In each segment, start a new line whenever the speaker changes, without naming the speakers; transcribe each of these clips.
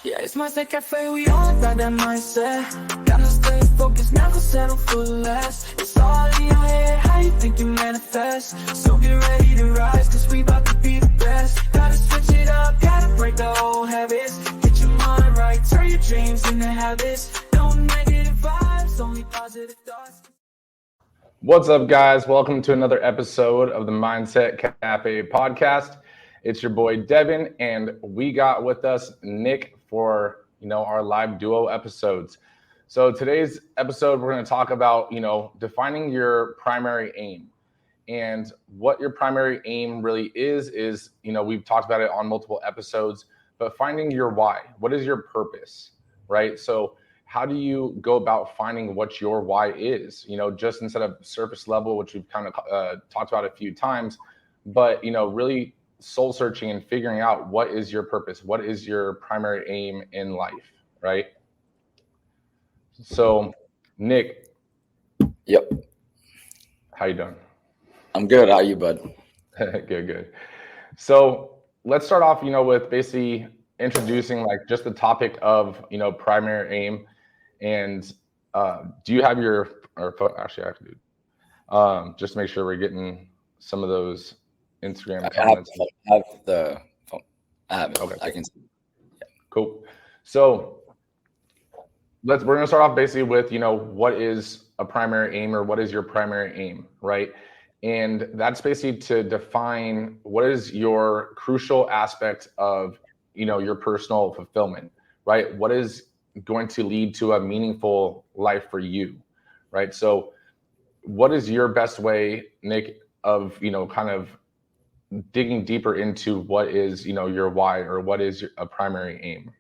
Yeah, it's mindset cafe, we all got that mindset. Gotta stay focused, never settle for less. It's all in your head, how you think you manifest. So get ready to rise, cause we about to be the best. Gotta switch it up, gotta break the old habits. Get your mind right, turn your dreams into habits. No negative vibes, only positive thoughts.
What's up, guys? Welcome to another episode of the Mindset Cafe podcast. It's your boy Devan, and we got with us Nick for our live duo episodes. So today's episode, we're going to talk about defining your primary aim. And what your primary aim really is we've talked about it on multiple episodes, but finding your why. What is your purpose, right? So how do you go about finding what your why is? Just instead of surface level, which we've kind of talked about a few times, but really soul searching and figuring out what is your purpose, what is your primary aim in life, right? So, Nick.
Yep.
How you doing?
I'm good. How are you, bud?
Good. So let's start off, with basically introducing just the topic of, primary aim. And do you have actually I have to do just to make sure we're getting some of those Instagram comments.
I have the phone. I have it.
Okay.
I can see.
Yeah. Cool. So we're going to start off basically with, what is a primary aim, or what is your primary aim, right? And that's basically to define what is your crucial aspect of, your personal fulfillment, right? What is going to lead to a meaningful life for you, right? So what is your best way, Nick, of, kind of digging deeper into what is, your why, or what is a primary aim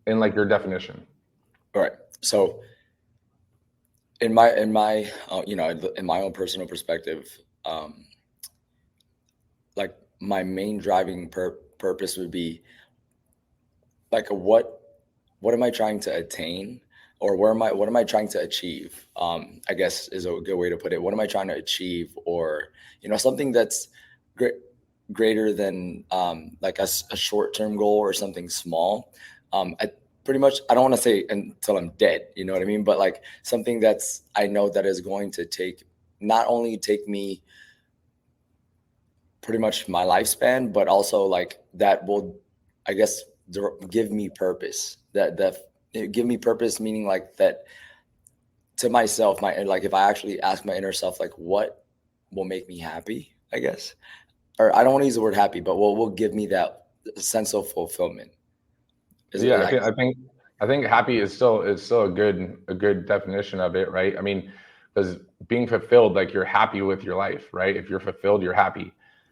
in your definition?
All right. So in my own personal perspective, my main driving purpose would be what am I trying to attain, or what am I trying to achieve? I guess is a good way to put it. What am I trying to achieve, or something that's greater than a short-term goal or something small. I don't want to say until I'm dead, you know what I mean? But something that's, I know that is going to not only take me pretty much my lifespan, but also that will, I guess, give me purpose. That give me purpose, meaning that to myself, if I actually ask my inner self, what will make me happy, I guess, or I don't want to use the word happy, but what will give me that sense of fulfillment.
I think happy is still a good definition of it, right? I mean, because being fulfilled, you're happy with your life, right? If you're fulfilled, you're happy,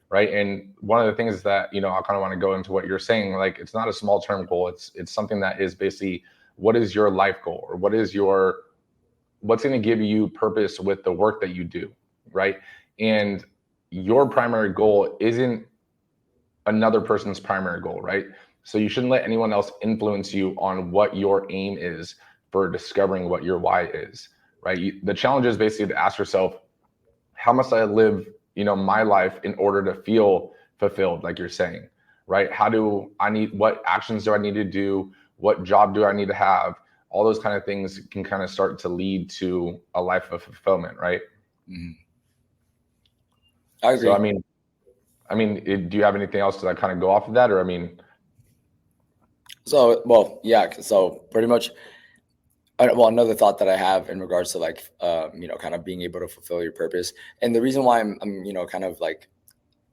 right? And one of the things that I kind of want to go into what you're saying, it's not a small term goal. It's something that is basically, what is your life goal, or what's going to give you purpose with the work that you do, right? And your primary goal isn't another person's primary goal, right? So you shouldn't let anyone else influence you on what your aim is for discovering what your why is, right? The challenge is basically to ask yourself, how must I live, my life in order to feel fulfilled, like you're saying, right? What actions do I need to do? What job do I need to have? All those kind of things can kind of start to lead to a life of fulfillment, right?
Mm-hmm. I agree.
So, I mean, do you have anything else to kind of go off of that, or
So pretty much, another thought that I have in regards to kind of being able to fulfill your purpose, and the reason why I'm kind of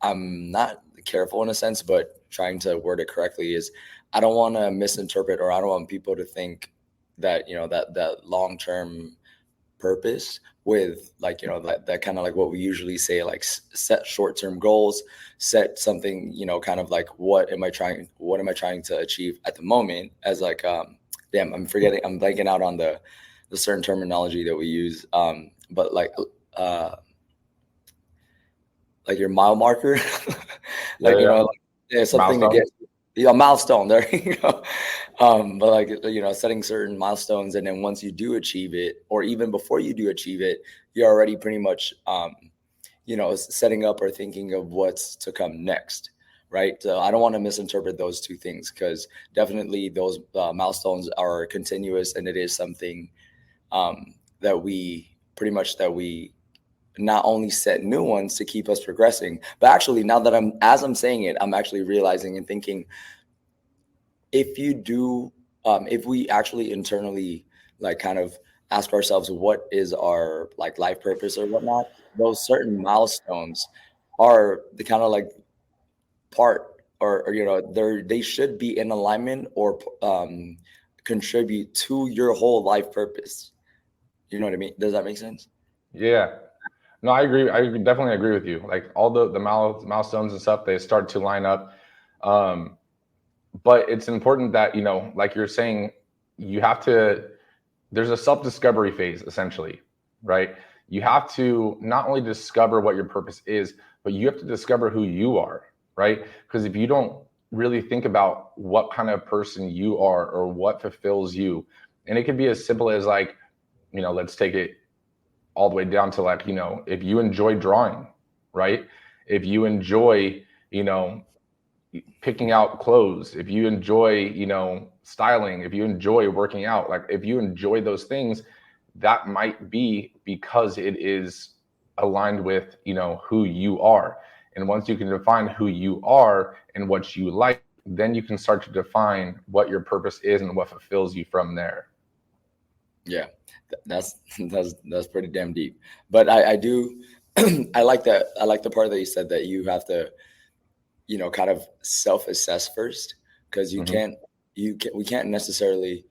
I'm not careful in a sense, but trying to word it correctly, is I don't want to misinterpret, or I don't want people to think that that long-term purpose with that kind of what we usually say, set short-term goals, set something, kind of what am I trying to achieve at the moment, as I'm blanking out on the certain terminology that we use, but your mile marker, something milestone. To get milestone, there you go. But setting certain milestones, and then once you do achieve it, or even before you do achieve it, you're already pretty much setting up or thinking of what's to come next, right? So I don't want to misinterpret those two things, because definitely those milestones are continuous, and it is something that we not only set new ones to keep us progressing, but actually now that I'm saying it, I'm actually realizing and thinking, if we actually internally like kind of ask ourselves what is our like life purpose or whatnot, those certain milestones are the kind of like part, or they should be in alignment or contribute to your whole life purpose. You know what I mean? Does that make sense?
Yeah. No, I agree. I definitely agree with you. Like all the milestones and stuff, they start to line up. But it's important that, like you're saying, there's a self-discovery phase, essentially, right? You have to not only discover what your purpose is, but you have to discover who you are, right? Because if you don't really think about what kind of person you are or what fulfills you, and it could be as simple as like, let's take it all the way down to like, if you enjoy drawing, right? If you enjoy, picking out clothes, if you enjoy, styling, if you enjoy working out, like if you enjoy those things, that might be because it is aligned with, who you are. And once you can define who you are and what you like, then you can start to define what your purpose is and what fulfills you from there.
Yeah, that's pretty damn deep. But I do I like that. I like the part that you said that you have to, kind of self-assess first, because we can't necessarily,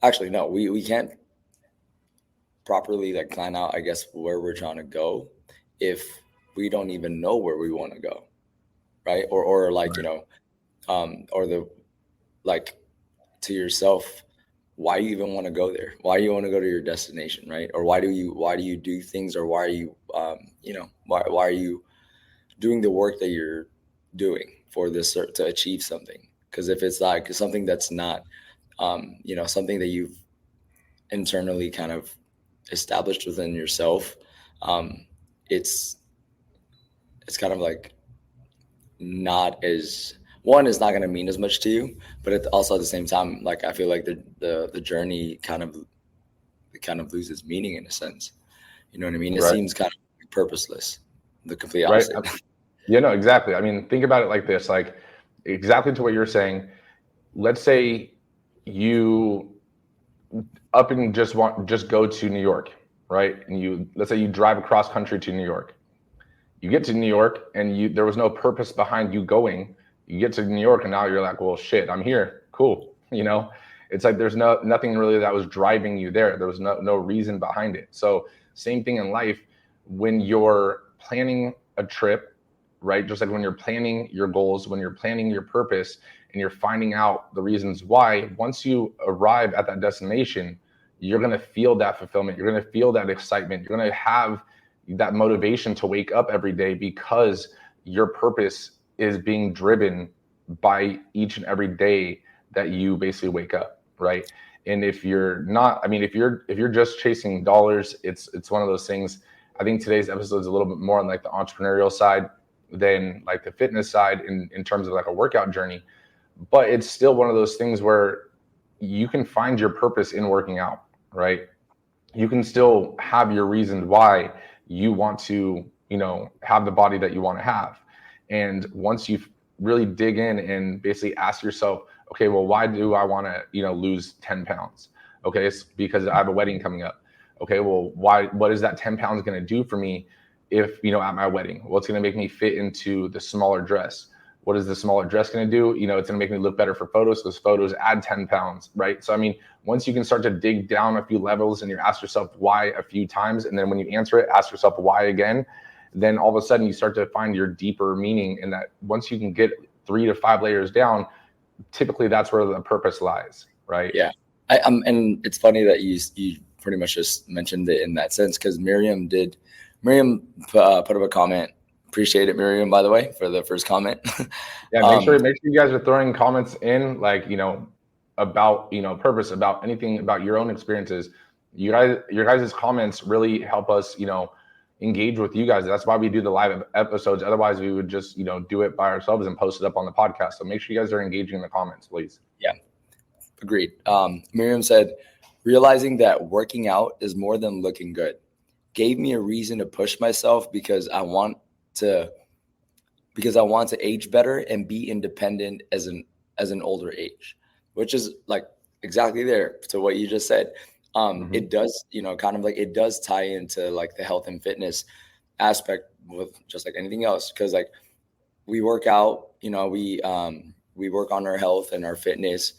actually, no, we can't properly like plan out, I guess, where we're trying to go if we don't even know where we want to go, right? Or like,
Right.
Or the, like, to yourself, why you even want to go there? Why you want to go to your destination, right? Or why do you do things, or why are you why are you doing the work that you're doing for this to achieve something? Because if it's like something that's not something that you've internally kind of established within yourself, it's kind of like not as, one is not going to mean as much to you, but also at the same time, like I feel like the journey kind of loses meaning in a sense. You know what I mean? It
Right.
seems kind of purposeless. The complete
Right.
opposite.
Yeah, no, exactly. I mean, think about it like this, like exactly to what you're saying. Let's say you up and just go to New York, right? And let's say you drive across country to New York. You get to New York and there was no purpose behind you going. You get to New York and now you're like, well, shit, I'm here. Cool. It's like there's nothing really that was driving you there. There was no reason behind it. So same thing in life, when you're planning a trip, right? Just like when you're planning your goals, when you're planning your purpose, and you're finding out the reasons why, once you arrive at that destination, you're going to feel that fulfillment. You're going to feel that excitement. You're going to have that motivation to wake up every day, because your purpose is being driven by each and every day that you basically wake up, right? And if you're not, I mean, if you're just chasing dollars, it's one of those things. I think today's episode is a little bit more on like the entrepreneurial side than like the fitness side in terms of like a workout journey. But it's still one of those things where you can find your purpose in working out, right? You can still have your reason why you want to, have the body that you want to have. And once you really dig in and basically ask yourself, okay, well, why do I want to, lose 10 pounds? Okay, it's because I have a wedding coming up. Okay, well, what is that 10 pounds going to do for me if, at my wedding? Well, it's going to make me fit into the smaller dress. What is the smaller dress going to do? It's going to make me look better for photos, because photos add 10 pounds, right? So, I mean, once you can start to dig down a few levels and you ask yourself why a few times, and then when you answer it, ask yourself why again, then all of a sudden you start to find your deeper meaning in that. Once you can get 3 to 5 layers down, typically that's where the purpose lies, right?
Yeah. And it's funny that you pretty much just mentioned it in that sense, because Miriam put up a comment. Appreciate it, Miriam, by the way, for the first comment.
Yeah, make sure you guys are throwing comments in, like, about, purpose, about anything, about your own experiences. Your guys' comments really help us, engage with you guys. That's why we do the live episodes. Otherwise we would just, do it by ourselves and post it up on the podcast. So make sure you guys are engaging in the comments, please.
Yeah, agreed. Miriam said, realizing that working out is more than looking good gave me a reason to push myself because I want to age better and be independent as an older age, which is like exactly there to what you just said. It does, kind of like it does tie into like the health and fitness aspect with just like anything else. Cause like we work out, we work on our health and our fitness.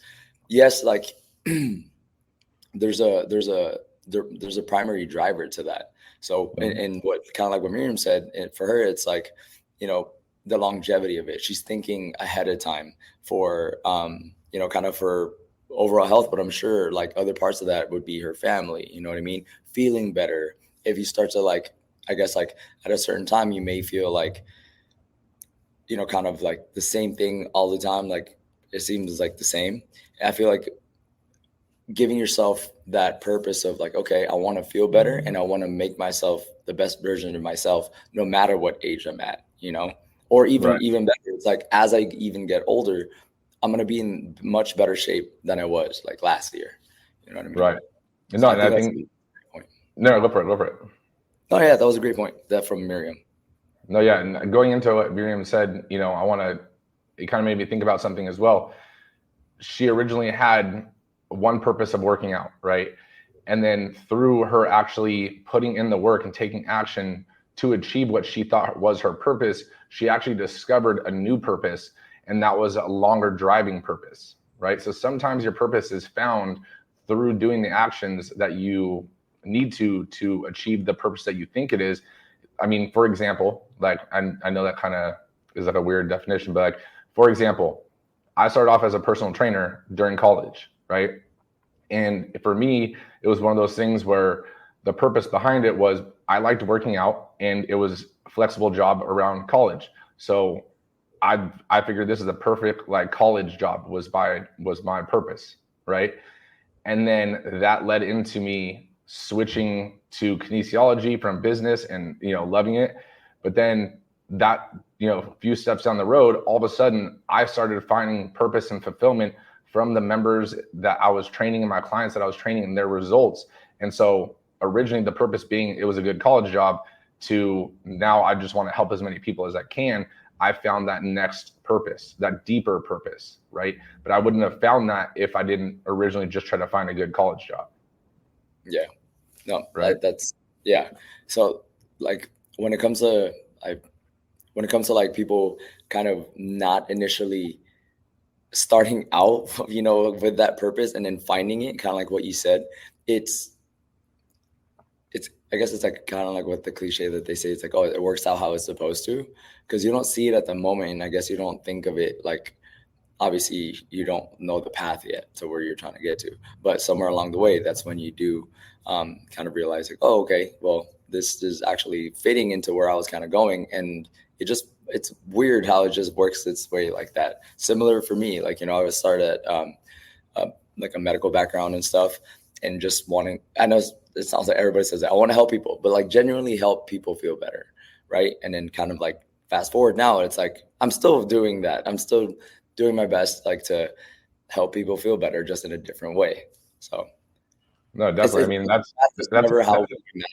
Yes. Like there's a primary driver to that. So, and what kind of like what Miriam said, and for her, it's like, the longevity of it. She's thinking ahead of time for, kind of for overall health, but I'm sure like other parts of that would be her family, you know what I mean? Feeling better. If you start to like, I guess like at a certain time, you may feel like, kind of like the same thing all the time. Like it seems like the same. I feel like giving yourself that purpose of like, okay, I want to feel better and I want to make myself the best version of myself, no matter what age I'm at, or even better. It's like, as I even get older, I'm going to be in much better shape than I was like last year. You know what I mean?
Right.
So
no, I think no, go for it.
Oh yeah. That was a great point. That from Miriam.
No, yeah. And going into what Miriam said, it kind of made me think about something as well. She originally had one purpose of working out, right? And then through her actually putting in the work and taking action to achieve what she thought was her purpose, she actually discovered a new purpose, and that was a longer driving purpose, right? So sometimes your purpose is found through doing the actions that you need to achieve the purpose that you think it is. I mean, for example, like I know that kind of is like a weird definition, but like, for example, I started off as a personal trainer during college, right? And for me, it was one of those things where the purpose behind it was I liked working out, and it was a flexible job around college. So I figured this is a perfect like college job was my purpose, right? And then that led into me switching to kinesiology from business and loving it. But then that a few steps down the road, all of a sudden I started finding purpose and fulfillment from the members that I was training and my clients that I was training and their results. And so originally the purpose being it was a good college job, to now I just want to help as many people as I can. I found that next purpose, that deeper purpose, right? But I wouldn't have found that if I didn't originally just try to find a good college job.
Yeah, no,
right.
That's yeah. So like when it comes to like people kind of not initially starting out, with that purpose and then finding it, kind of like what you said, I guess it's like kind of like what the cliche that they say, it's like, oh, it works out how it's supposed to, because you don't see it at the moment. And I guess you don't think of it like, obviously you don't know the path yet to where you're trying to get to, but somewhere along the way, that's when you do kind of realize like, oh, okay, well, this is actually fitting into where I was kind of going. And it's weird how it just works its way like that. Similar for me, like, I was started at like a medical background and stuff, and just wanting, I know it sounds like everybody says that, I want to help people, but like genuinely help people feel better, right? And then kind of like fast forward now, it's like I'm still doing that. I'm still doing my best, like, to help people feel better, just in a different way. So
no, definitely. I mean, that's
never how we imagine it.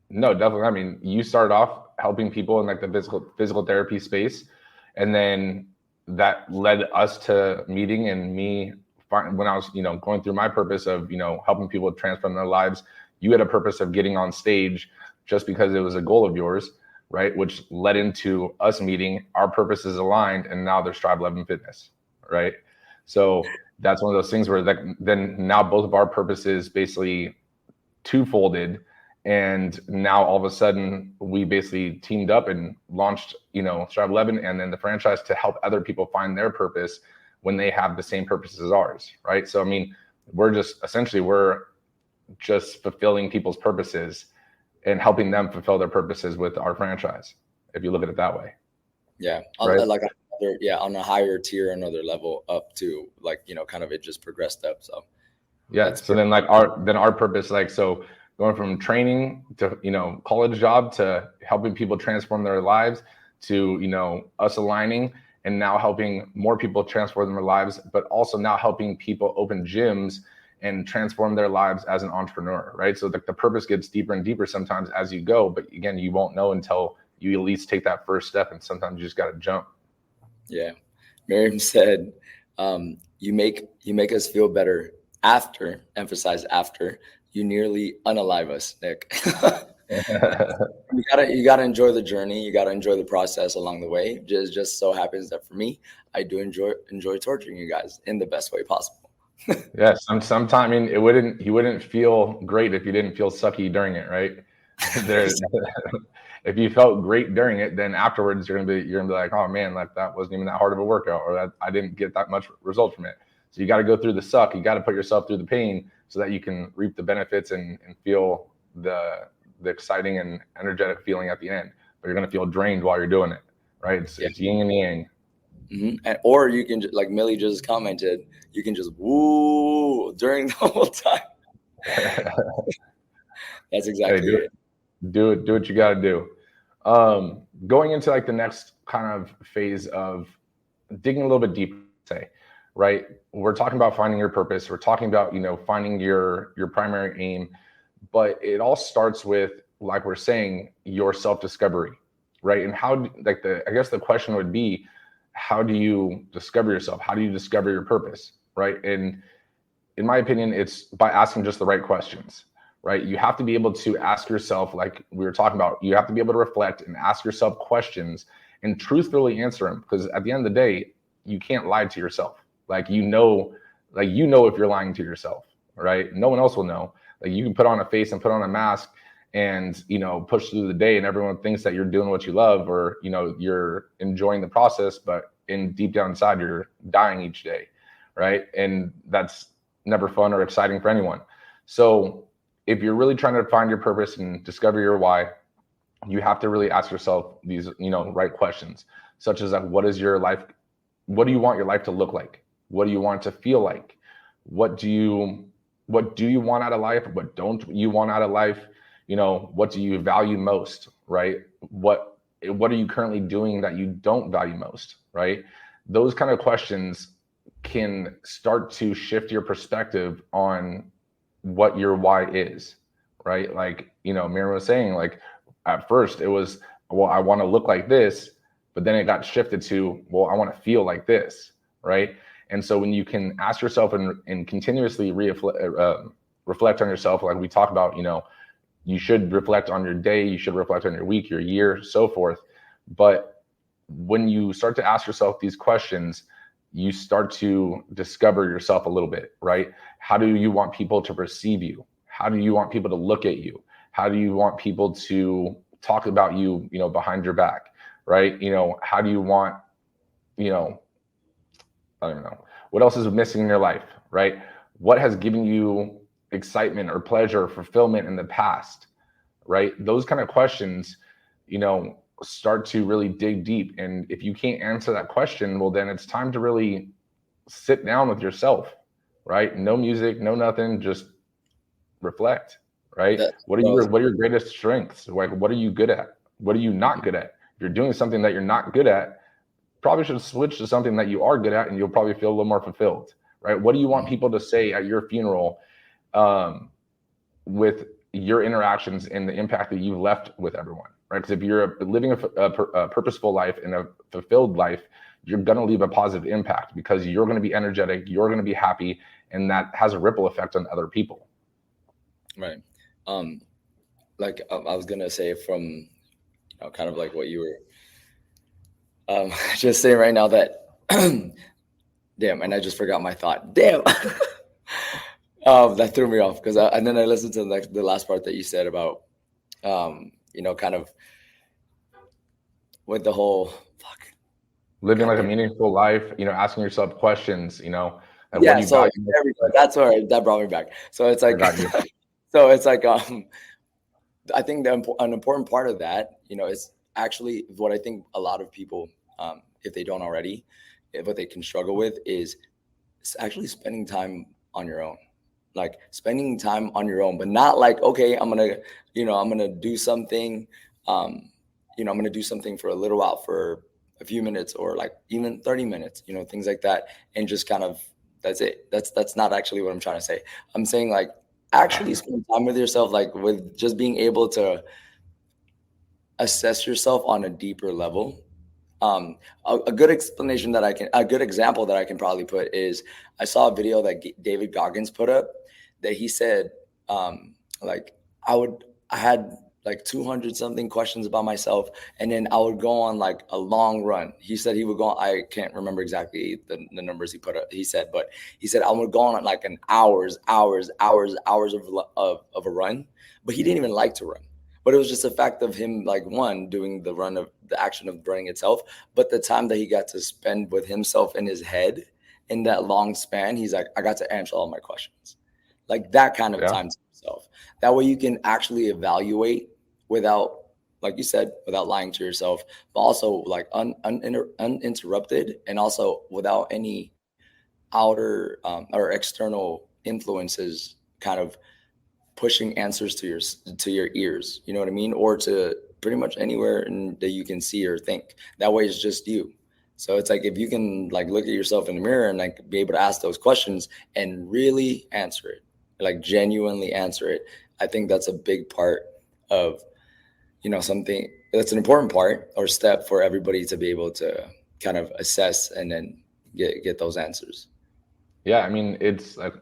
No, definitely. I mean, you started off helping people in like the physical therapy space, and then that led us to meeting, and me when I was, going through my purpose of, helping people transform their lives. You had a purpose of getting on stage just because it was a goal of yours, right? Which led into us meeting. Our purposes aligned, and now there's Strive 11 Fitness, right? So that's one of those things where then now both of our purposes basically two-folded. And now all of a sudden we basically teamed up and launched, Strive 11 and then the franchise to help other people find their purpose when they have the same purpose as ours, right? So, I mean, we're just fulfilling people's purposes and helping them fulfill their purposes with our franchise, if you look at it that way.
Yeah.
Right?
On a higher tier, another level up to like, kind of it just progressed up. So
yeah. So then like our purpose, like, so going from training to, college job to helping people transform their lives to, us aligning and now helping more people transform their lives, but also now helping people open gyms and transform their lives as an entrepreneur, right? So the purpose gets deeper and deeper sometimes as you go, but again, you won't know until you at least take that first step, and sometimes you just got to jump.
Yeah. Miriam said, you make us feel better after, emphasize after, you nearly unalive us, Nick. You gotta enjoy the journey. You gotta enjoy the process along the way. Just so happens that for me, I do enjoy torturing you guys in the best way possible.
Yeah, sometimes, I mean, you wouldn't feel great if you didn't feel sucky during it, right? If you felt great during it, then afterwards you're gonna be like, oh man, like that wasn't even that hard of a workout, or that I didn't get that much result from it. So you got to go through the suck. You got to put yourself through the pain so that you can reap the benefits and feel the exciting and energetic feeling at the end. But you're gonna feel drained while you're doing it, right? It's yin and yang.
Mm-hmm. Or you can, like Millie just commented, you can just woo during the whole time. That's exactly it.
Do what you got to do. Going into like the next kind of phase of digging a little bit deeper, say, right? We're talking about finding your purpose. We're talking about, finding your primary aim, but it all starts with, like we're saying, your self-discovery, right? And I guess the question would be, how do you discover yourself? How do you discover your purpose, right? And in my opinion, it's by asking just the right questions, right? You have to be able to ask yourself, like we were talking about, you have to be able to reflect and ask yourself questions and truthfully answer them. Because at the end of the day, you can't lie to yourself. Like, if you're lying to yourself, right? No one else will know. Like, you can put on a face and put on a mask and, push through the day and everyone thinks that you're doing what you love, or, you're enjoying the process, but deep down inside, you're dying each day. Right. And that's never fun or exciting for anyone. So if you're really trying to find your purpose and discover your why, you have to really ask yourself these, right questions, such as like, what is your life? What do you want your life to look like? What do you want it to feel like? What do you want out of life? What don't you want out of life? What do you value most, right? What are you currently doing that you don't value most, right? Those kind of questions can start to shift your perspective on what your why is, right? Like, Miriam was saying, like, at first it was, well, I want to look like this, but then it got shifted to, well, I want to feel like this, right? And so when you can ask yourself and continuously reflect on yourself, like we talk about, you should reflect on your day, you should reflect on your week, your year, so forth. But when you start to ask yourself these questions, you start to discover yourself a little bit, right? How do you want people to perceive you? How do you want people to look at you? How do you want people to talk about you, behind your back, right? How do you want, I don't know, what else is missing in your life, right? What has given you excitement or pleasure or fulfillment in the past, right? Those kind of questions, start to really dig deep. And if you can't answer that question, well, then it's time to really sit down with yourself, right? No music, no nothing, just reflect, right? What are your greatest strengths? Like, what are you good at? What are you not good at? If you're doing something that you're not good at, probably should switch to something that you are good at, and you'll probably feel a little more fulfilled, right? What do you want people to say at your funeral, with your interactions and the impact that you've left with everyone, right? Because if you're living a purposeful life and a fulfilled life, you're going to leave a positive impact because you're going to be energetic, you're going to be happy, and that has a ripple effect on other people.
Right. Like I was going to say from, kind of like what you were just saying right now that, damn, and I just forgot my thought. Damn. That threw me off because and then I listened to the last part that you said about, kind of with the whole
living like a meaningful life, asking yourself questions, and
yeah. So there we go. That's all right. That brought me back. So it's like, I think an important part of that, is actually what I think a lot of people, if they don't already, what they can struggle with is actually spending time on your own. like spending time on your own, but not like, okay, I'm gonna do something, I'm gonna do something for a little while, for a few minutes, or like even 30 minutes, things like that. And just kind of, that's it. That's not actually what I'm trying to say. I'm saying like actually spend time with yourself, like with just being able to assess yourself on a deeper level. A good explanation a good example that I can probably put is, I saw a video that David Goggins put up, that he said, like I had like 200 something questions about myself, and then I would go on like a long run. He said he would go, I can't remember exactly the numbers he said, but he said I would go on like an hours of a run, but he didn't even like to run. But it was just a fact of him, like, one, doing the action of running itself, but the time that he got to spend with himself in his head in that long span, he's like, I got to answer all my questions. Like that kind of time to yourself. That way you can actually evaluate without, like you said, without lying to yourself, but also like uninterrupted, and also without any outer or external influences kind of pushing answers to your ears, you know what I mean? Or to pretty much anywhere that you can see or think. That way it's just you. So it's like, if you can like look at yourself in the mirror and like be able to ask those questions and really answer it, like genuinely answer it, I think that's a big part of, something that's an important part or step for everybody to be able to kind of assess and then get those answers.
Yeah, I mean, it's like,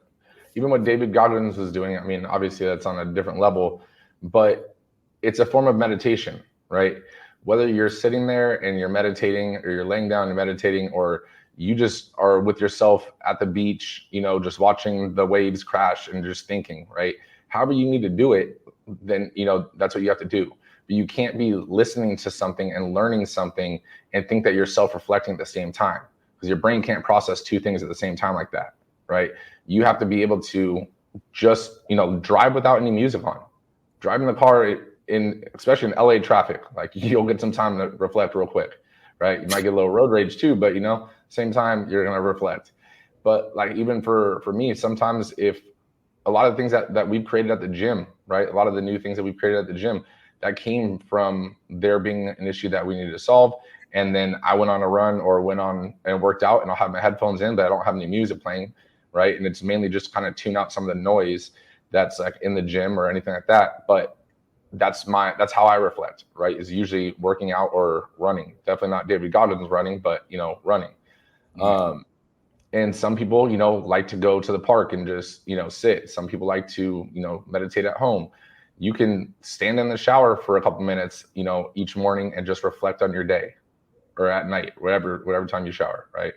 even what David Goggins was doing, I mean, obviously that's on a different level, but it's a form of meditation, right? Whether you're sitting there and you're meditating, or you're laying down and meditating, or you just are with yourself at the beach, just watching the waves crash and just thinking, right? However you need to do it, then, that's what you have to do. But you can't be listening to something and learning something and think that you're self-reflecting at the same time, because your brain can't process two things at the same time like that, right? You have to be able to just, drive without any music on. Driving the car especially in LA traffic, like you'll get some time to reflect real quick, right? You might get a little road rage too, but same time you're gonna reflect. But like, even for me, sometimes if a lot of things that we've created at the gym, right? A lot of the new things that we've created at the gym, that came from there being an issue that we needed to solve. And then I went on a run or went on and worked out, and I'll have my headphones in, but I don't have any music playing, right? And it's mainly just kind of tune out some of the noise that's like in the gym or anything like that. But that's how I reflect, right? Is usually working out or running. Definitely not David Goggins running, but running. And some people, like to go to the park and just, sit. Some people like to, meditate at home. You can stand in the shower for a couple minutes, each morning, and just reflect on your day, or at night, whatever time you shower, right?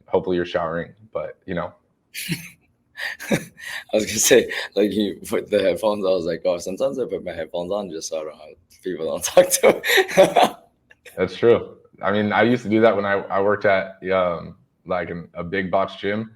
Hopefully you're showering, but
I was gonna say, like, you put the headphones, I was like, oh, sometimes I put my headphones on just so people don't talk to me.
That's true. I mean, I used to do that when I worked at like a big box gym,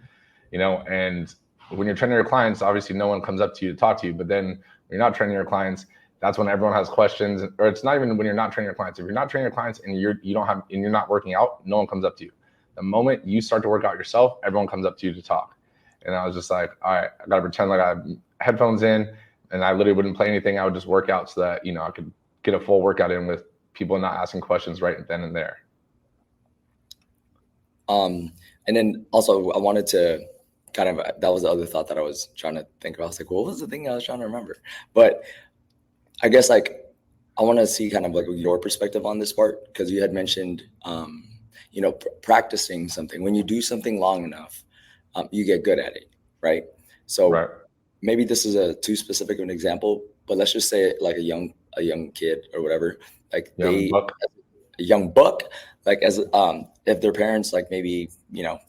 and when you're training your clients, obviously no one comes up to you to talk to you. But then when you're not training your clients, that's when everyone has questions. Or it's not even when you're not training your clients. If you're not training your clients and you're not working out, no one comes up to you. The moment you start to work out yourself, everyone comes up to you to talk. And I was just like, all right, I gotta pretend like I have headphones in, and I literally wouldn't play anything. I would just work out so that I could get a full workout in with people not asking questions right then and there.
And then also I wanted to kind of, that was the other thought that I was trying to think about. I was like, what was the thing I was trying to remember? But I guess like I want to see kind of like your perspective on this part, because you had mentioned, practicing something. When you do something long enough, you get good at it, right? So
right.
Maybe this is a too specific of an example, but let's just say like a young kid or whatever, like a young buck, like as if their parents like maybe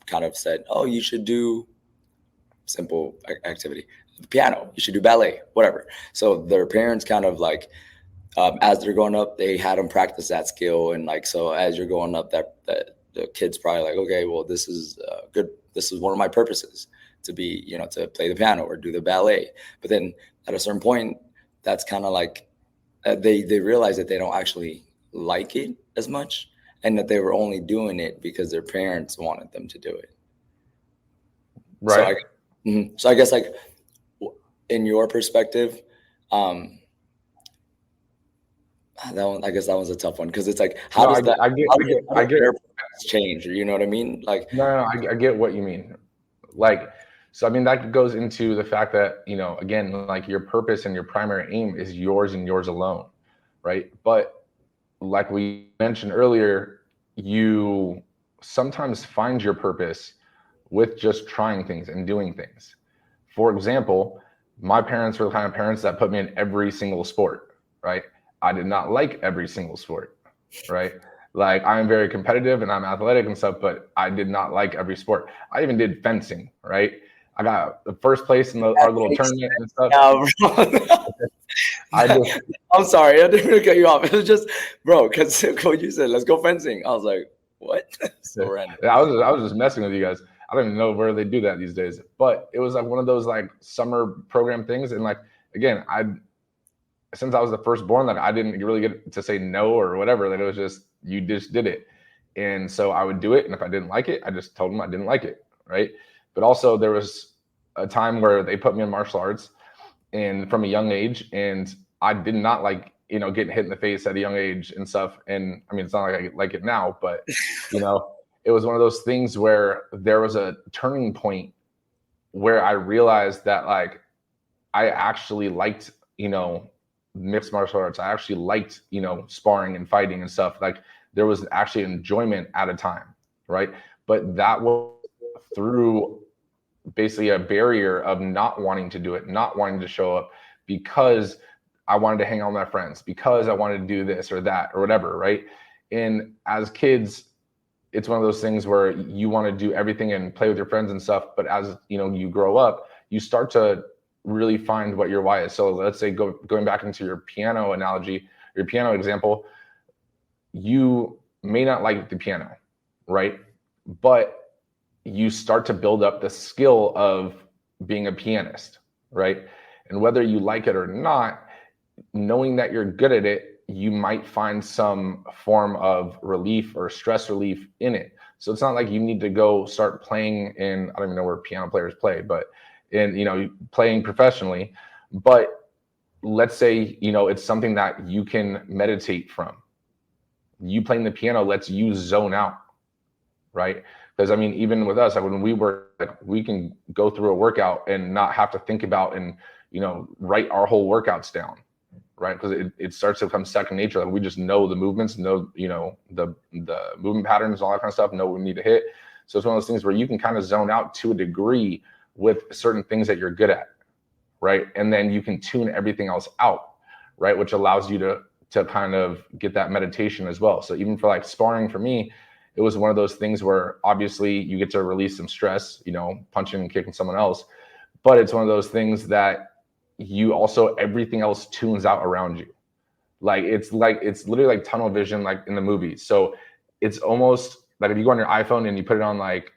kind of said, oh, you should do simple activity, piano, you should do ballet, whatever. So their parents kind of like as they're growing up, they had them practice that skill, and like so as you're growing up, that the kid's probably like, okay, well, this is good. This is one of my purposes, to be, to play the piano or do the ballet. But then at a certain point, that's kind of like they realize that they don't actually like it as much, and that they were only doing it because their parents wanted them to do it.
Right.
So I guess like in your perspective, that one, I guess that one's a tough one, because it's like, how does their purpose change? You know what I mean? Like,
no, I get what you mean. Like, so I mean, that goes into the fact that, you know, again, like your purpose and your primary aim is yours and yours alone, right? But like we mentioned earlier, you sometimes find your purpose with just trying things and doing things. For example, my parents were the kind of parents that put me in every single sport, right? I did not like every single sport, right? Like, I'm very competitive and I'm athletic and stuff, but I did not like every sport. I even did fencing, right? I got the first place in our little tournament and stuff.
I'm sorry, I didn't mean to cut you off. It was just, bro, because when you said, let's go fencing, I was like, what? So random.
I was just messing with you guys. I don't even know where they do that these days, but it was like one of those like summer program things. And like, again, since I was the firstborn, like I didn't really get to say no or whatever. Like, it was just, you just did it. And so I would do it. And if I didn't like it, I just told them I didn't like it. Right. But also there was a time where they put me in martial arts and from a young age, and I did not like, you know, getting hit in the face at a young age and stuff. And I mean, it's not like I like it now, but you know, it was one of those things where there was a turning point where I realized that like, I actually liked, you know, mixed martial arts. I actually liked, you know, sparring and fighting and stuff. Like, there was actually enjoyment at a time, right? But that was through basically a barrier of not wanting to do it, not wanting to show up, because I wanted to hang out with my friends, because I wanted to do this or that or whatever, right? And as kids, it's one of those things where you want to do everything and play with your friends and stuff. But as you know, you grow up, you start to really find what your why is. So let's say going back into your piano analogy, your piano example, you may not like the piano, right? But you start to build up the skill of being a pianist, right? And whether you like it or not, knowing that you're good at it, you might find some form of relief or stress relief in it. So it's not like you need to go start playing in, I don't even know where piano players play, but in, you know, playing professionally. But let's say, you know, it's something that you can meditate from. You playing the piano lets you zone out, right? Because I mean, even with us, like when we work, like, we can go through a workout and not have to think about and, you know, write our whole workouts down, right? Because it starts to become second nature. Like, we just know the movements, know, you know, the movement patterns, all that kind of stuff, know what we need to hit. So it's one of those things where you can kind of zone out to a degree with certain things that you're good at, right? And then you can tune everything else out, right? Which allows you to kind of get that meditation as well. So even for like sparring, for me, it was one of those things where obviously you get to release some stress, you know, punching and kicking someone else. But it's one of those things that you also, everything else tunes out around you. Like it's literally like tunnel vision, like in the movies. So it's almost like if you go on your iPhone and you put it on like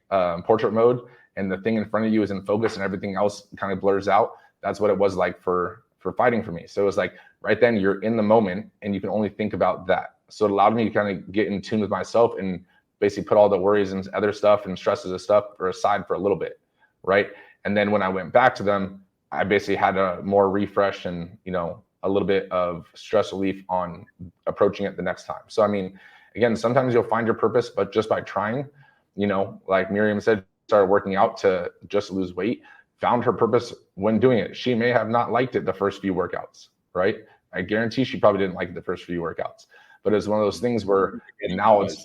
portrait mode, and the thing in front of you is in focus and everything else kind of blurs out. That's what it was like for fighting for me. So it was like right then you're in the moment and you can only think about that. So it allowed me to kind of get in tune with myself and basically put all the worries and other stuff and stresses and stuff aside for a little bit, right? And then when I went back to them, I basically had a more refresh and, you know, a little bit of stress relief on approaching it the next time. So, I mean, again, sometimes you'll find your purpose, but just by trying, you know, like Miriam said, started working out to just lose weight, found her purpose when doing it. She may have not liked it the first few workouts, right? I guarantee she probably didn't like it the first few workouts, but it's one of those things where now it's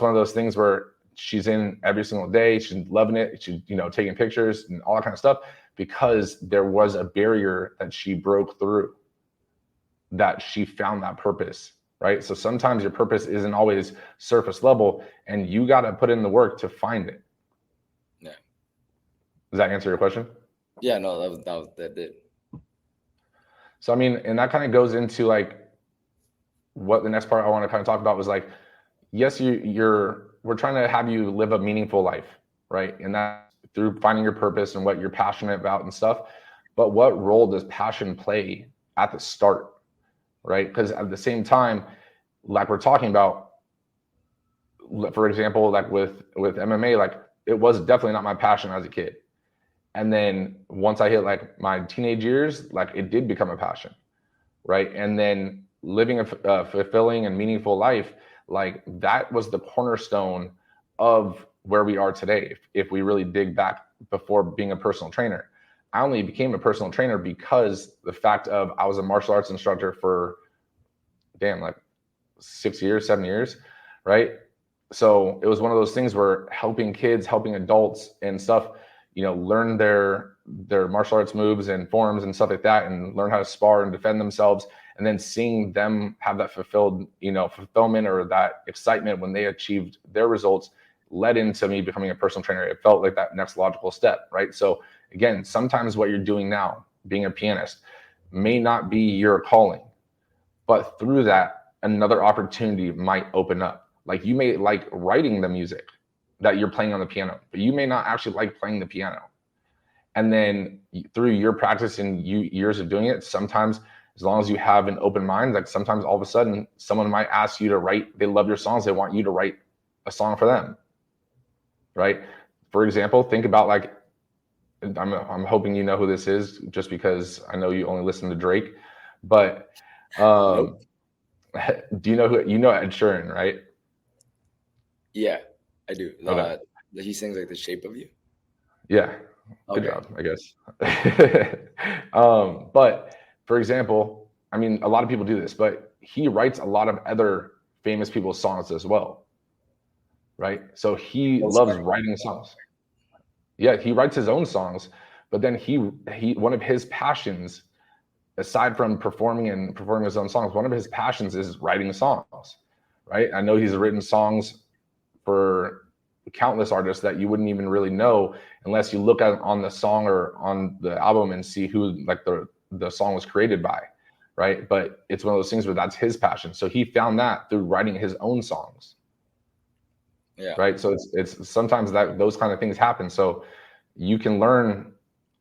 one of those things where she's in every single day. She's loving it. She's, you know, taking pictures and all that kind of stuff, because there was a barrier that she broke through, that she found that purpose, right? So sometimes your purpose isn't always surface level, and you got to put in the work to find it.
Yeah.
Does that answer your question?
Yeah, no, that did.
So, I mean, and that kind of goes into like what the next part I want to kind of talk about was like, yes, we're trying to have you live a meaningful life, right? And that through finding your purpose and what you're passionate about and stuff. But what role does passion play at the start, right? Because at the same time, like we're talking about, for example, like with MMA, like it was definitely not my passion as a kid. And then once I hit like my teenage years, like it did become a passion, right? And then living a fulfilling and meaningful life, like that was the cornerstone of where we are today. If we really dig back before being a personal trainer, I only became a personal trainer because the fact of I was a martial arts instructor for like 6 years, 7 years, right? So it was one of those things where helping kids, helping adults and stuff, learn their martial arts moves and forms and stuff like that, and learn how to spar and defend themselves. And then seeing them have that fulfillment or that excitement when they achieved their results led into me becoming a personal trainer. It felt like that next logical step, right? So again, sometimes what you're doing now, being a pianist, may not be your calling, but through that, another opportunity might open up. Like you may like writing the music that you're playing on the piano, but you may not actually like playing the piano. And then through your practice and years of doing it, sometimes as long as you have an open mind, like sometimes all of a sudden someone might ask you to write, they love your songs, they want you to write a song for them, right? For example, think about like, I'm hoping you know who this is just because I know you only listen to Drake, but do you know Ed Sheeran, right?
Yeah, I do.
Okay.
He sings like The Shape of You.
Yeah. Good job, I guess. But for example, I mean, a lot of people do this, but he writes a lot of other famous people's songs as well, right? So he loves writing songs. Yeah, he writes his own songs, but then he one of his passions, aside from performing his own songs, one of his passions is writing songs, right? I know he's written songs for countless artists that you wouldn't even really know unless you look at on the song or on the album and see who like the song was created by, right? But it's one of those things where that's his passion. So he found that through writing his own songs. Yeah. Right. So it's sometimes that those kind of things happen. So you can learn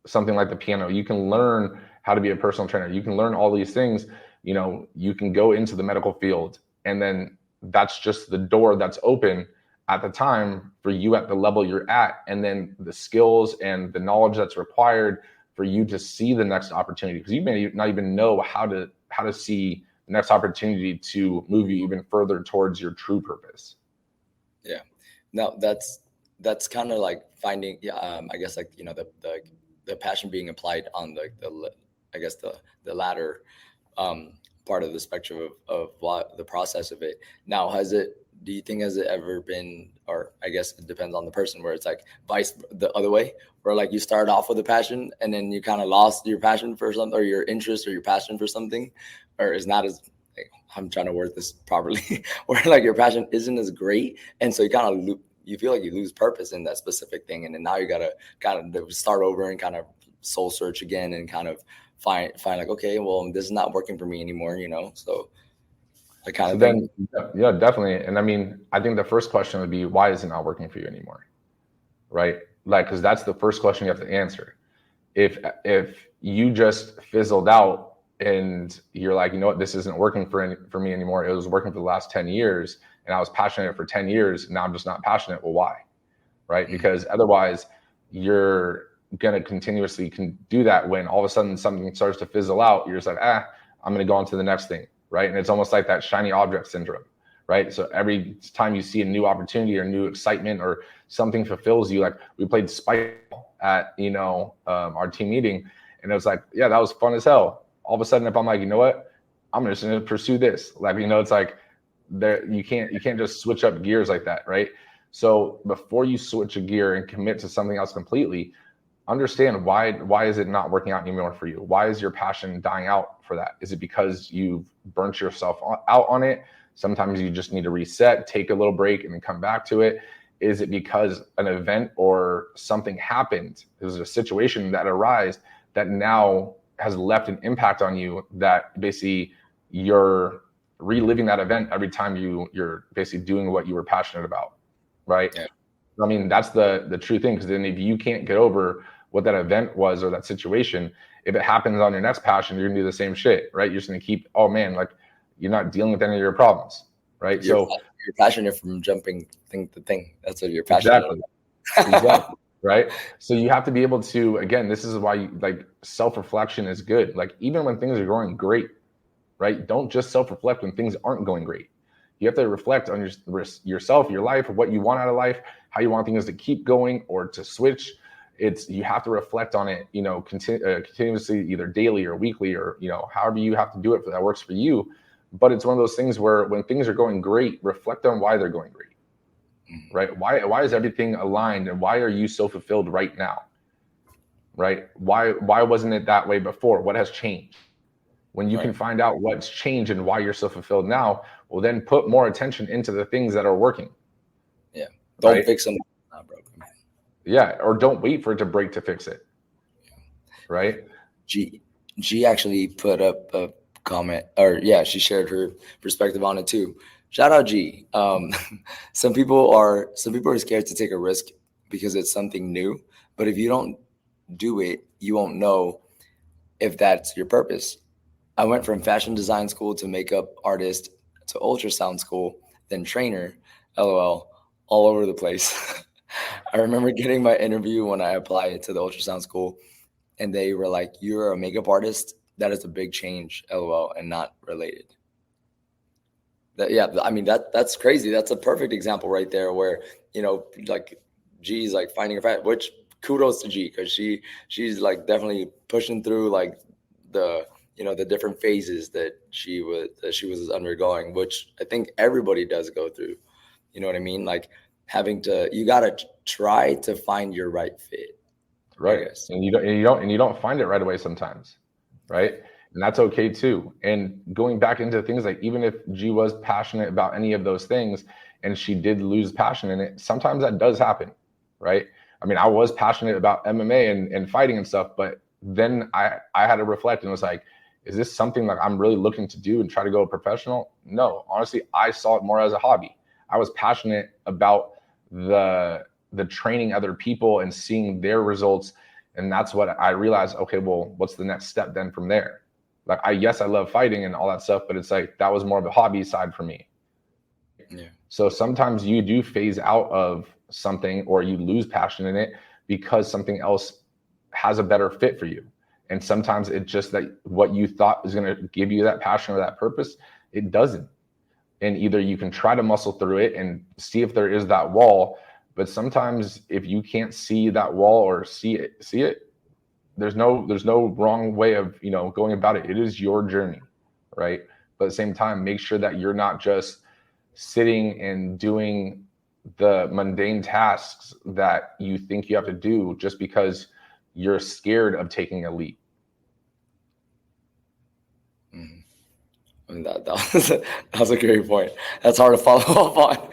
something like the piano. You can learn how to be a personal trainer. You can learn all these things. You can go into the medical field, and then that's just the door that's open at the time for you at the level you're at, and then the skills and the knowledge that's required for you to see the next opportunity, because you may not even know how to see the next opportunity to move you even further towards your true purpose.
Yeah. Now that's kind of like finding, I guess like, the passion being applied on the latter part of the spectrum of what the process of it. Now, do you think has it ever been, or I guess it depends on the person, where it's like the other way, where like you start off with a passion and then you kind of lost your passion for something, or your interest or your passion for something, or is not as, I'm trying to word this properly, where like your passion isn't as great, and so you feel like you lose purpose in that specific thing, and then now you gotta kind of start over and kind of soul search again and kind of find like, okay, well, this is not working for me anymore, so the kind of thing.
Yeah, definitely. And I mean, I think the first question would be, why is it not working for you anymore? Right? Like, because that's the first question you have to answer. If you just fizzled out and you're like, you know what, this isn't working for me anymore. It was working for the last 10 years and I was passionate for 10 years. Now I'm just not passionate. Well, why? Right? Mm-hmm. Because otherwise you're going to continuously do that. When all of a sudden something starts to fizzle out, you're just like, I'm going to go on to the next thing. Right. And it's almost like that shiny object syndrome. Right. So every time you see a new opportunity or new excitement or something fulfills you, like we played Spike at, our team meeting, and it was like, yeah, that was fun as hell. All of a sudden, if I'm like, you know what, I'm just going to pursue this. Like, it's like you can't just switch up gears like that. Right. So before you switch a gear and commit to something else completely, understand why is it not working out anymore for you? Why is your passion dying out for that? Is it because you've burnt yourself out on it? Sometimes you just need to reset, take a little break, and then come back to it. Is it because an event or something happened? There's a situation that arose that now has left an impact on you, that basically you're reliving that event every time you're basically doing what you were passionate about, right? Yeah. I mean, that's the true thing, because then if you can't get over what that event was or that situation, if it happens on your next passion, you're gonna do the same shit, right? You're just gonna keep, oh man, like you're not dealing with any of your problems, right?
You're passionate from jumping thing to thing. That's what you're passionate about.
Exactly. right? So you have to be able to, again, this is why like self-reflection is good. Like even when things are going great, right? Don't just self-reflect when things aren't going great. You have to reflect on yourself, your life, what you want out of life, how you want things to keep going or to switch. You have to reflect on it, continuously, either daily or weekly, or however you have to do it that works for you. But it's one of those things where when things are going great, reflect on why they're going great, right? Why is everything aligned, and why are you so fulfilled right now, right? Why wasn't it that way before? What has changed? When you can find out what's changed and why you're so fulfilled now, well, then put more attention into the things that are working.
Yeah. Don't fix them. Not broken.
Yeah. Or don't wait for it to break to fix it. Right.
G actually put up a comment, or she shared her perspective on it too. Shout out G. Some people are scared to take a risk because it's something new, but if you don't do it, you won't know if that's your purpose. I went from fashion design school to makeup artist to ultrasound school, then trainer, LOL, all over the place. I remember getting my interview when I applied to the ultrasound school, and they were like, "You're a makeup artist? That is a big change, LOL, and not related." That's crazy. That's a perfect example right there where, like G's like finding her fat, which kudos to G, because she's like definitely pushing through like the different phases that she was undergoing, which I think everybody does go through. You know what I mean? Like you gotta try to find your right fit.
Right. And you don't find it right away sometimes. Right. And that's okay too. And going back into things like, even if G was passionate about any of those things and she did lose passion in it, sometimes that does happen. Right. I mean, I was passionate about MMA and fighting and stuff, but then I had to reflect and was like, is this something that I'm really looking to do and try to go professional? No, honestly, I saw it more as a hobby. I was passionate about the training other people and seeing their results. And that's what I realized. Okay, well, what's the next step then from there? Like, I love fighting and all that stuff, but it's like, that was more of a hobby side for me.
Yeah.
So sometimes you do phase out of something, or you lose passion in it because something else has a better fit for you. And sometimes it's just that what you thought was going to give you that passion or that purpose, it doesn't. And either you can try to muscle through it and see if there is that wall. But sometimes if you can't see that wall or see it, there's no wrong way of, going about it. It is your journey, right? But at the same time, make sure that you're not just sitting and doing the mundane tasks that you think you have to do just because you're scared of taking a leap.
I mean, that was a great point. That's hard to follow up on.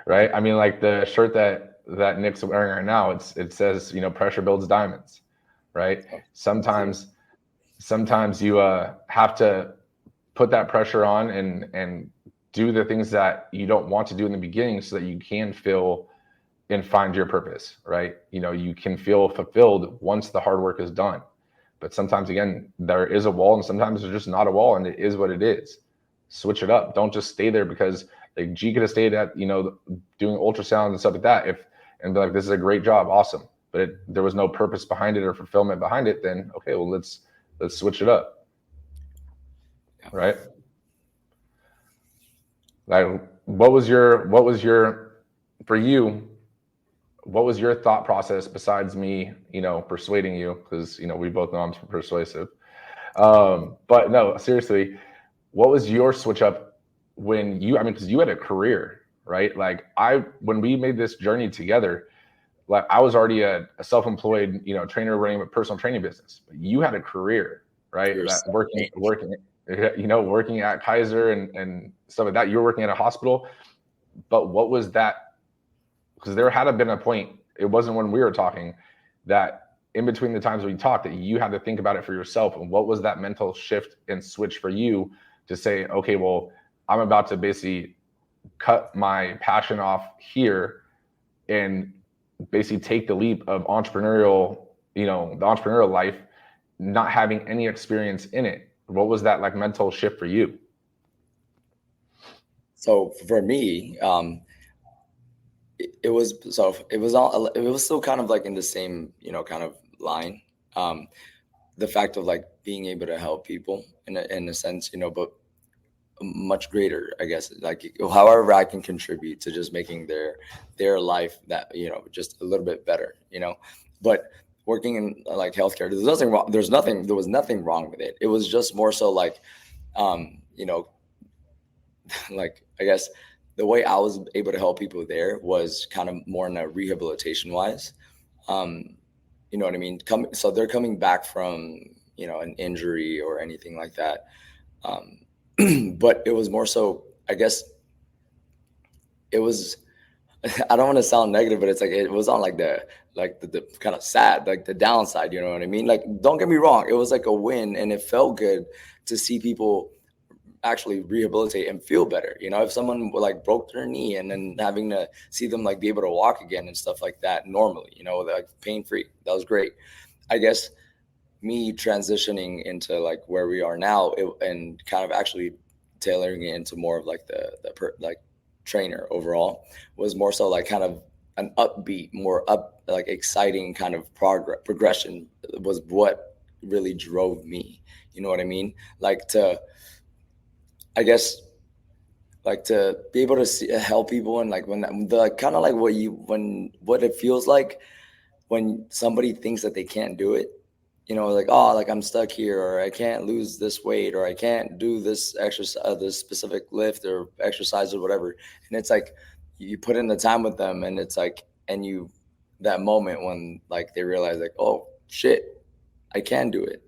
Right. I mean, like the shirt that Nick's wearing right now, it says, pressure builds diamonds. Right. Sometimes you have to put that pressure on and do the things that you don't want to do in the beginning so that you can feel and find your purpose. Right. You can feel fulfilled once the hard work is done. But sometimes, again, there is a wall, and sometimes there's just not a wall, and it is what it is. Switch it up. Don't just stay there, because like G could have stayed at, doing ultrasounds and stuff like that, and be like, this is a great job, awesome. But there was no purpose behind it or fulfillment behind it. Then okay, well, let's switch it up. Right. Like, what was your for you? What was your thought process besides me, persuading you? Because, we both know I'm persuasive. But no, seriously, what was your switch up when because you had a career, right? Like when we made this journey together, like I was already a self-employed, trainer running a personal training business, but you had a career, right? Working at Kaiser and stuff like that. You were working at a hospital, but what was that? Because there had been a point, it wasn't when we were talking, that in between the times we talked, that you had to think about it for yourself. And what was that mental shift and switch for you to say, okay, well, I'm about to basically cut my passion off here and basically take the leap of the entrepreneurial life, not having any experience in it. What was that like mental shift for you?
So for me, it was, so it was all, it was still kind of like in the same, kind of line. The fact of like being able to help people in a sense, but much greater, I guess, like however I can contribute to just making their life that, just a little bit better, but working in like healthcare, there's nothing wrong. There was nothing wrong with it. It was just more so like, like, I guess the way I was able to help people there was kind of more in a rehabilitation wise. You know what I mean? So they're coming back from, an injury or anything like that. But it was more so, I guess it was, I don't want to sound negative, but it's like, it was on like the kind of sad, like the downside, you know what I mean? Like, don't get me wrong. It was like a win, and it felt good to see people actually rehabilitate and feel better. If someone like broke their knee and then having to see them like be able to walk again and stuff like that normally, like pain-free, that was great. I guess me transitioning into like where we are now, and kind of actually tailoring it into more of like the like trainer overall, was more so like kind of an upbeat, more like exciting kind of progression was what really drove me. You know what I mean? Like I guess like to be able to help people, and like when the kind of like what it feels like when somebody thinks that they can't do it, like, oh, like I'm stuck here, or I can't lose this weight, or I can't do this exercise, this specific lift or exercise or whatever. And it's like you put in the time with them, and it's like, and that moment when like they realize like, oh shit, I can do it.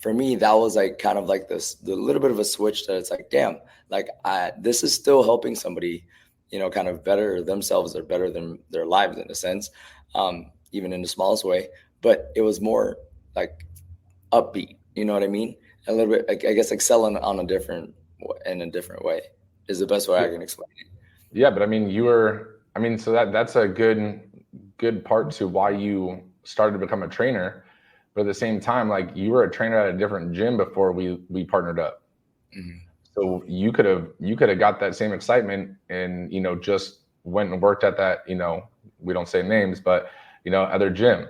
For me, that was like kind of like the little bit of a switch that it's like, damn, like this is still helping somebody, kind of better themselves or better than their lives in a sense, even in the smallest way. But it was more like upbeat, you know what I mean? A little bit, I guess, excelling in a different way is the best way I can explain it.
Yeah, but I mean, so that's a good part to why you started to become a trainer. But at the same time, like you were a trainer at a different gym before we partnered up. Mm-hmm. So you could have got that same excitement and, just went and worked at that, we don't say names, but, other gym.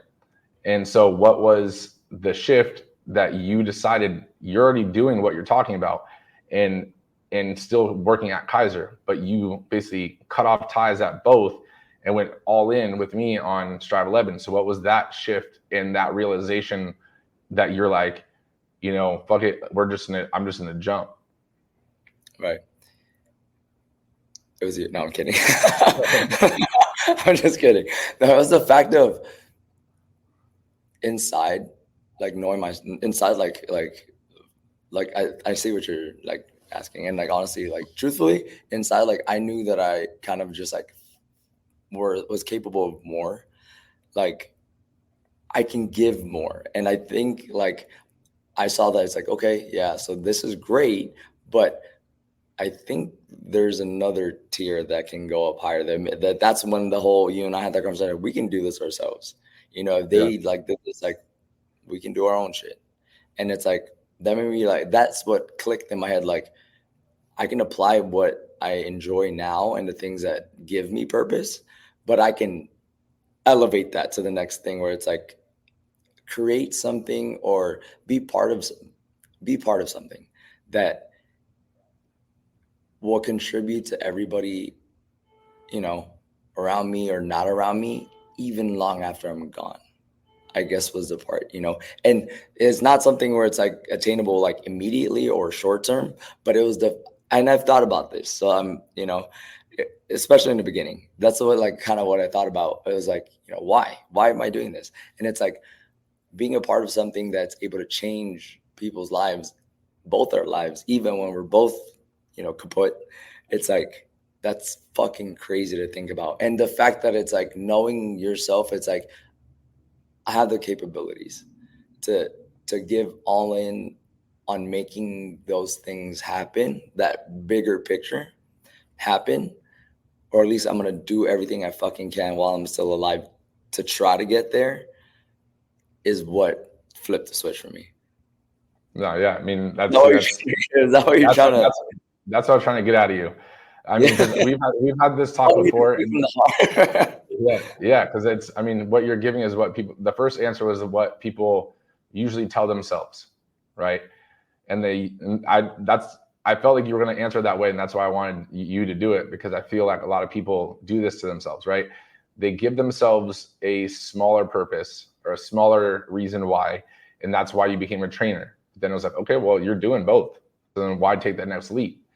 And so what was the shift that you decided you're already doing what you're talking about and still working at Kaiser, but you basically cut off ties at both and went all in with me on Strive 11. So what was that shift in that realization that you're like, fuck it, I'm just gonna jump?
Right. It was you. No, I'm kidding. I'm just kidding. No, it was the fact of inside, like knowing my inside, like I see what you're like asking, and like honestly, like truthfully, inside, like I knew that I kind of just like was capable of more. Like I can give more, and I think like I saw that it's like, okay, yeah, so this is great, but I think there's another tier that can go up higher. That's when the whole, you and I had that conversation. We can do this ourselves. Like this, like we can do our own shit. And it's like, that made me like, that's what clicked in my head. Like I can apply what I enjoy now and the things that give me purpose, but I can elevate that to the next thing where it's like create something or be part of something that will contribute to everybody, around me or not around me, even long after I'm gone, I guess was the part, and it's not something where it's like attainable, like immediately or short term, but it was and I've thought about this. So I'm, especially in the beginning, that's what like kind of what I thought about. It was like, why am I doing this? And it's like being a part of something that's able to change people's lives, both our lives, even when we're both, kaput. It's like, that's fucking crazy to think about. And the fact that it's like knowing yourself, it's like, I have the capabilities to give all in on making those things happen, that bigger picture happen, or at least I'm going to do everything I fucking can while I'm still alive to try to get there, is what flipped the switch for me.
No, yeah. I mean, that's
what you're trying to...
That's what I was trying to get out of you. I mean, because we've had this talk before. And, yeah, because it's, I mean, what you're giving is what people. The first answer was what people usually tell themselves, right? And I felt like you were going to answer that way, and that's why I wanted you to do it, because I feel like a lot of people do this to themselves, right? They give themselves a smaller purpose or a smaller reason why, and that's why you became a trainer. Then it was like, okay, well, you're doing both, so then why take that next leap?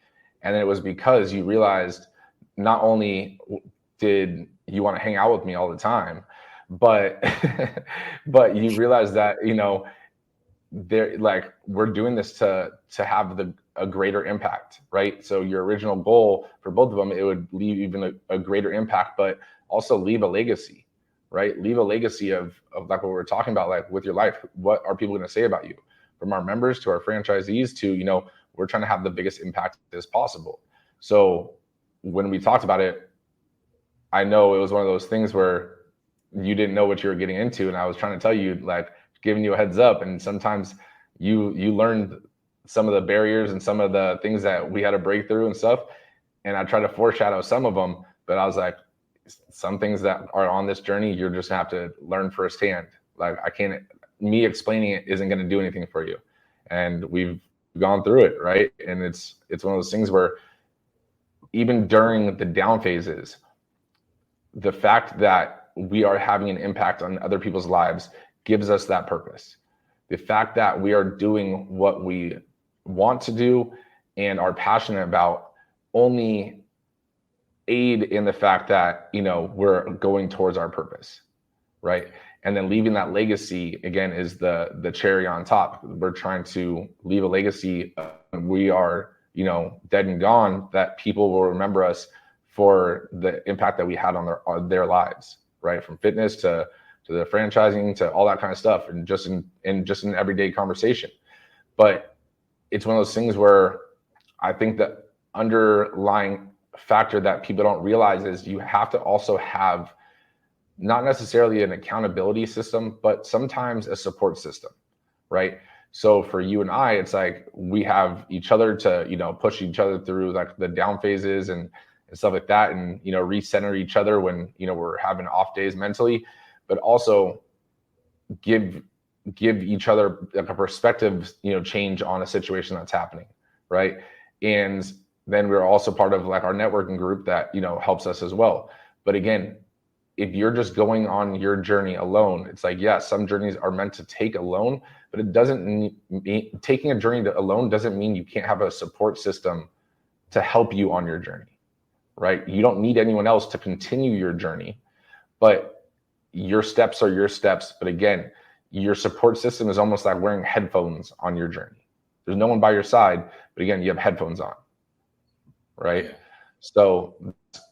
And then it was because you realized not only did you want to hang out with me all the time, but but you realized that, you know, they're like, we're doing this to have a greater impact, right? So your original goal for both of them, it would leave even a greater impact, but also leave a legacy, right? Leave a legacy of like what we're talking about, like with your life. What are people going to say about you? From our members to our franchisees to, you know, we're trying to have the biggest impact as possible. So when we talked about it, I know it was one of those things where you didn't know what you were getting into, and I was trying to tell you, like, giving you a heads up. And sometimes you learned some of the barriers and some of the things that we had to break through and stuff. And I tried to foreshadow some of them, but I was like, some things that are on this journey, you're just gonna have to learn firsthand. Like, me explaining it isn't going to do anything for you. And we've gone through it, right? And it's one of those things where even during the down phases, the fact that we are having an impact on other people's lives gives us that purpose. The fact that we are doing what we want to do and are passionate about only aid in the fact that, you know, we're going towards our purpose, right? And then leaving that legacy, again, is the cherry on top. We're trying to leave a legacy. We are, you know, dead and gone, that people will remember us for the impact that we had on their lives, right? From fitness to the franchising to all that kind of stuff, and just in everyday conversation. But it's one of those things where I think the underlying factor that people don't realize is you have to also have not necessarily an accountability system, but sometimes a support system, right? So for you and I, it's like we have each other to, you know, push each other through like the down phases and stuff like that, and, you know, recenter each other when, you know, we're having off days mentally, but also give each other like a perspective, you know, change on a situation that's happening, right? And then we're also part of like our networking group that, you know, helps us as well. But again, if you're just going on your journey alone, it's like, yeah, some journeys are meant to take alone, but it doesn't mean taking a journey alone doesn't mean you can't have a support system to help you on your journey, right? You don't need anyone else to continue your journey, but your steps are your steps. But again, your support system is almost like wearing headphones on your journey. There's no one by your side, but again, you have headphones on, right? Yeah. So,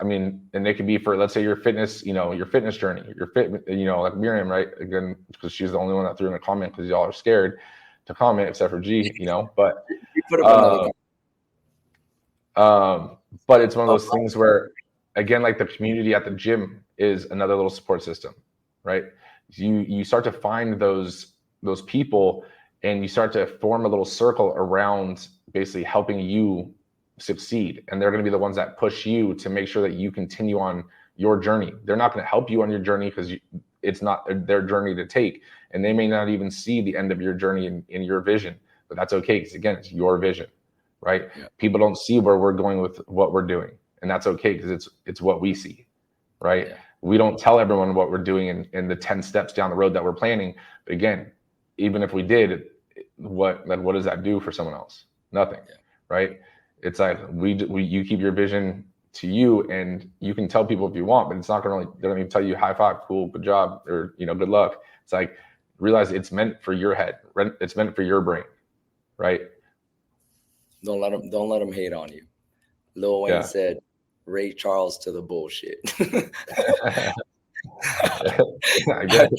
I mean, and it could be for, let's say your fitness, you know, your fitness journey, your fit, you know, like Miriam, right? Again, because she's the only one that threw in a comment because y'all are scared to comment, except for G, you know, but, but it's one of those things where, again, like the community at the gym is another little support system, right? You start to find those people, and you start to form a little circle around basically helping you succeed. And they're going to be the ones that push you to make sure that you continue on your journey. They're not going to help you on your journey because it's not their journey to take. And they may not even see the end of your journey in your vision, but that's okay. Because again, it's your vision, right? Yeah. People don't see where we're going with what we're doing, and that's okay because it's what we see, right? Yeah. We don't tell everyone what we're doing in the 10 steps down the road that we're planning. But again, even if we did, what does that do for someone else? Nothing, yeah. Right? It's like you keep your vision to you, and you can tell people if you want, but it's not going to, they're going to tell you high five, cool, good job, or, you know, good luck. It's like, realize it's meant for your head. It's meant for your brain, right?
Don't let them hate on you. Lil Wayne said, Ray Charles to the bullshit. I guess.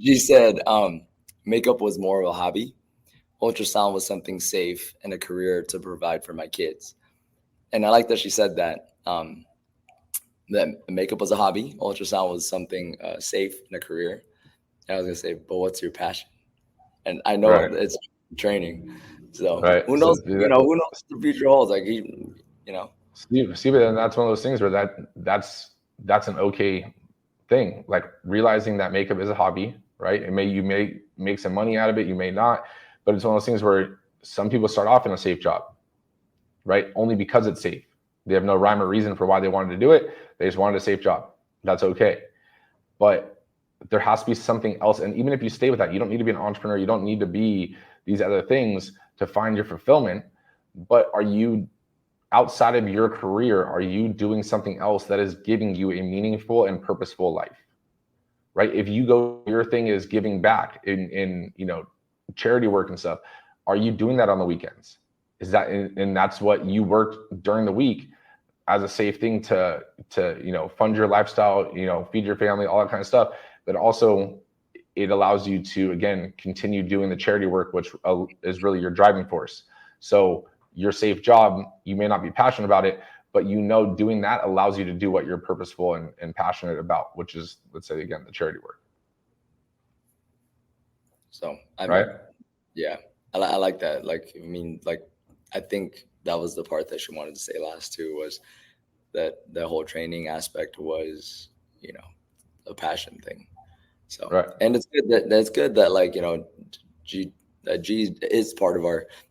She said, makeup was more of a hobby. Ultrasound was something safe and a career to provide for my kids. And I like that she said that, that makeup was a hobby. Ultrasound was something safe and a career. And I was going to say, but what's your passion? And I know it's training. So who knows, who knows what the future holds? Like, you know,
See, but then that's one of those things where that's an okay thing. Like realizing that makeup is a hobby, right? You may make some money out of it, you may not, but it's one of those things where some people start off in a safe job, right? Only because it's safe. They have no rhyme or reason for why they wanted to do it. They just wanted a safe job. That's okay. But there has to be something else. And even if you stay with that, you don't need to be an entrepreneur. You don't need to be these other things to find your fulfillment. But are you, outside of your career, are you doing something else that is giving you a meaningful and purposeful life? Right? If you go, your thing is giving back in charity work and stuff. Are you doing that on the weekends? Is that, and that's what you worked during the week as a safe thing to fund your lifestyle, feed your family, all that kind of stuff. But also it allows you to, again, continue doing the charity work, which is really your driving force. So your safe job, you may not be passionate about it, but doing that allows you to do what you're purposeful and passionate about, which is, let's say, again, the charity work.
So,
right?
Yeah, I like that. I think that was the part that she wanted to say last too, was that the whole training aspect was, a passion thing. So,
right.
And it's good that G is part of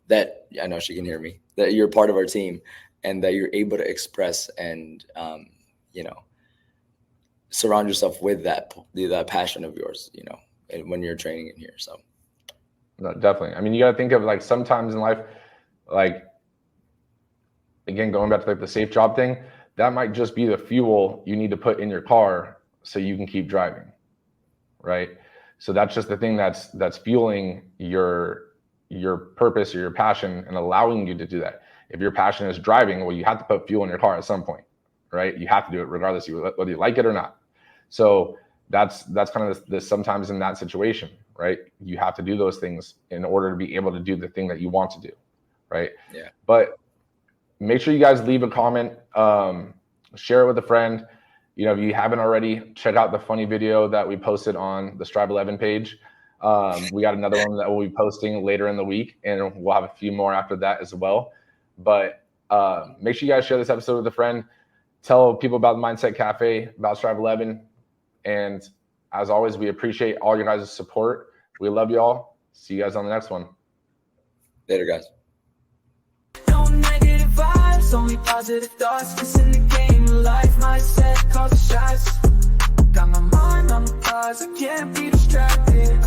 that I know she can hear me, that you're part of our team and that you're able to express and, surround yourself with that passion of yours, when you're training in here. So.
No, definitely. I mean, you got to think of sometimes in life, again, going back to the safe job thing, that might just be the fuel you need to put in your car so you can keep driving. Right. So that's just the thing that's fueling your purpose or your passion and allowing you to do that. If your passion is driving, well, you have to put fuel in your car at some point, right? You have to do it regardless of whether you like it or not. So that's kind of this sometimes in that situation, right? You have to do those things in order to be able to do the thing that you want to do, right?
Yeah.
But make sure you guys leave a comment, share it with a friend. If you haven't already, check out the funny video that we posted on the Strive 11 page. We got another one that we'll be posting later in the week, and we'll have a few more after that as well. But make sure you guys share this episode with a friend. Tell people about the Mindset Cafe, about Strive 11. And as always, we appreciate all your guys' support. We love you all. See you guys on the next one.
Later, guys.
No negative vibes, only positive thoughts. This in the game of life, mindset, call the shots. Got my mind on the prize, I can't be distracted.